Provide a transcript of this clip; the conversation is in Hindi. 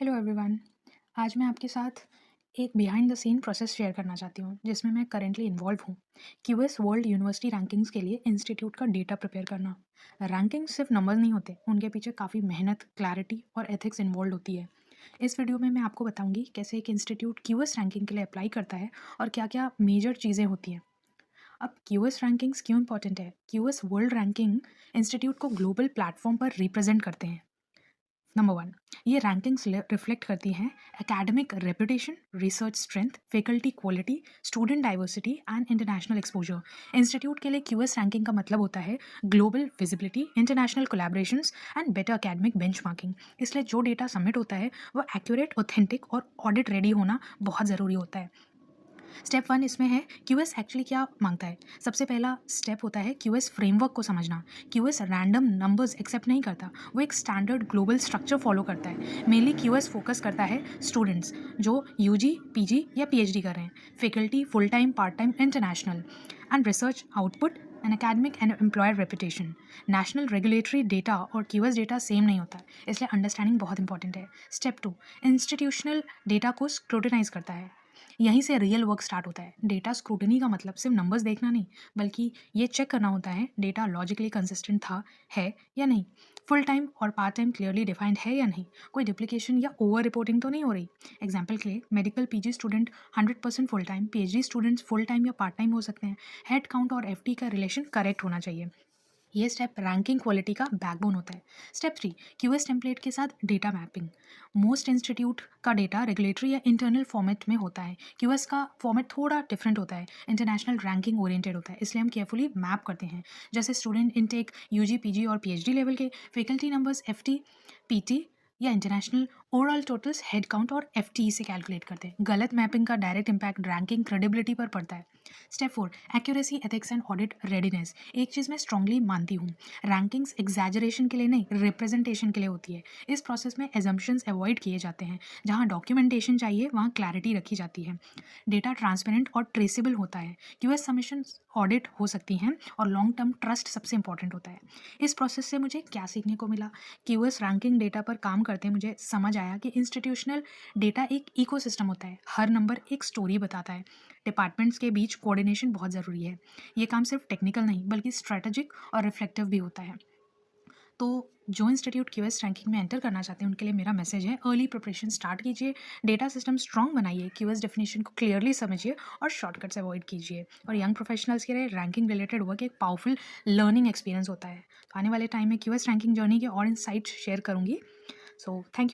Hello everyone. आज मैं आपके साथ एक behind the scene process share करना चाहती हूँ जिसमें मैं करेंटली इन्वॉल्व हूँ। क्यूएस वर्ल्ड यूनिवर्सिटी रैंकिंग्स के लिए इंस्टीट्यूट का डेटा प्रिपेयर करना। रैंकिंग सिर्फ नंबर नहीं होते, उनके पीछे काफ़ी मेहनत, क्लैरिटी और एथिक्स इन्वॉल्व होती है। इस वीडियो में मैं आपको बताऊंगी कैसे एक इंस्टीट्यूट क्यूएस रैंकिंग के लिए अप्लाई करता है और क्या क्या मेजर चीज़ें होती हैं। अब क्यूएस रैंकिंग्स क्यों इंपॉर्टेंट है? क्यूएस वर्ल्ड रैंकिंग इंस्टीट्यूट को ग्लोबल प्लेटफॉर्म पर रिप्रेजेंट करते हैं। नंबर वन, ये रैंकिंग्स रिफ्लेक्ट करती हैं academic reputation, research strength, faculty quality, student diversity and international exposure. Institute के लिए क्यूएस रैंकिंग का मतलब होता है global visibility, international collaborations and better academic benchmarking. इसलिए जो डेटा सबमिट होता है वो एक्यूरेट, ऑथेंटिक और ऑडिट रेडी होना बहुत ज़रूरी होता है। स्टेप वन इसमें है क्यूएस एक्चुअली क्या मांगता है। सबसे पहला स्टेप होता है क्यूएस फ्रेमवर्क को समझना। क्यूएस रैंडम नंबर्स एक्सेप्ट नहीं करता, वो एक स्टैंडर्ड ग्लोबल स्ट्रक्चर फॉलो करता है। मेनली क्यूएस फोकस करता है स्टूडेंट्स जो यूजी, पीजी या पीएचडी कर रहे हैं, faculty full time, part time, international, and research output and academic and employer reputation. National regulatory data और क्यूएस डेटा सेम नहीं होता है, इसलिए अंडरस्टैंडिंग बहुत इंपॉर्टेंट है। स्टेप टू, इंस्टीट्यूशनल डेटा को स्क्रूटिनाइज करता है। यहीं से रियल वर्क स्टार्ट होता है। डेटा स्क्रूटनी का मतलब सिर्फ नंबर्स देखना नहीं, बल्कि ये चेक करना होता है डेटा लॉजिकली कंसिस्टेंट था, है या नहीं, फुल टाइम और पार्ट टाइम क्लियरली डिफाइंड है या नहीं, कोई डुप्लीकेशन या ओवर रिपोर्टिंग तो नहीं हो रही। एग्जाम्पल के लिए medical PG student 100% full time, PhD students full time या पार्ट टाइम हो सकते हैं। हेड काउंट और एफटी का रिलेशन करेक्ट होना चाहिए। ये स्टेप रैंकिंग क्वालिटी का बैकबोन होता है। स्टेप थ्री, क्यूएस टेम्पलेट के साथ डेटा मैपिंग। मोस्ट इंस्टीट्यूट का डेटा रेगुलेटरी या इंटरनल फॉर्मेट में होता है, क्यूएस का फॉर्मेट थोड़ा डिफरेंट होता है, इंटरनेशनल रैंकिंग ओरिएंटेड होता है, इसलिए हम केयरफुली मैप करते हैं। जैसे स्टूडेंट इनटेक यूजी, पीजी और पीएचडी लेवल के, फैकल्टी नंबर्स एफटी, पीटी या international, overall totals, head count और एफटी से कैलकुलेट करते हैं। गलत मैपिंग का डायरेक्ट इम्पैक्ट रैंकिंग क्रेडिबिलिटी पर पड़ता है। Step four, accuracy, ethics and audit readiness. एक चीज़ मैं स्ट्रांगली मानती हूँ, रैंकिंग्स एग्जैजरेशन के लिए नहीं, रिप्रेजेंटेशन के लिए होती है। इस प्रोसेस में एजम्पशंस अवॉइड किए जाते हैं। जहाँ डॉक्यूमेंटेशन चाहिए वहाँ क्लैरिटी रखी जाती है। डेटा ट्रांसपेरेंट और ट्रेसेबल होता है। यूएस सबमिशन ऑडिट हो सकती हैं और लॉन्ग टर्म ट्रस्ट सबसे इंपॉर्टेंट होता है। इस प्रोसेस से मुझे क्या सीखने को मिला? यूएस रैंकिंग डेटा पर काम करते मुझे समझ आया कि इंस्टीट्यूशनल डेटा एक इकोसिस्टम होता है। हर नंबर एक स्टोरी बताता है। डिपार्टमेंट्स के बीच कोऑर्डिनेशन बहुत ज़रूरी है। ये काम सिर्फ टेक्निकल नहीं बल्कि स्ट्रेटेजिक और रिफ्लेक्टिव भी होता है। तो जो इंस्टीट्यूट क्यूएस रैंकिंग में एंटर करना चाहते हैं उनके लिए मेरा मैसेज है, अर्ली प्रिपरेशन स्टार्ट कीजिए, डेटा सिस्टम स्ट्रॉन्ग बनाइए, क्यूएस डेफिनेशन को क्लियरली समझिए और शॉर्टकट्स अवॉइड कीजिए। और यंग प्रोफेशनल्स के लिए रैंकिंग रिलेटेड वर्क एक पावरफुल लर्निंग एक्सपीरियंस होता है। तो आने वाले टाइम में क्यूएस रैंकिंग जर्नी के और इनसाइट्स शेयर करूंगी। So thank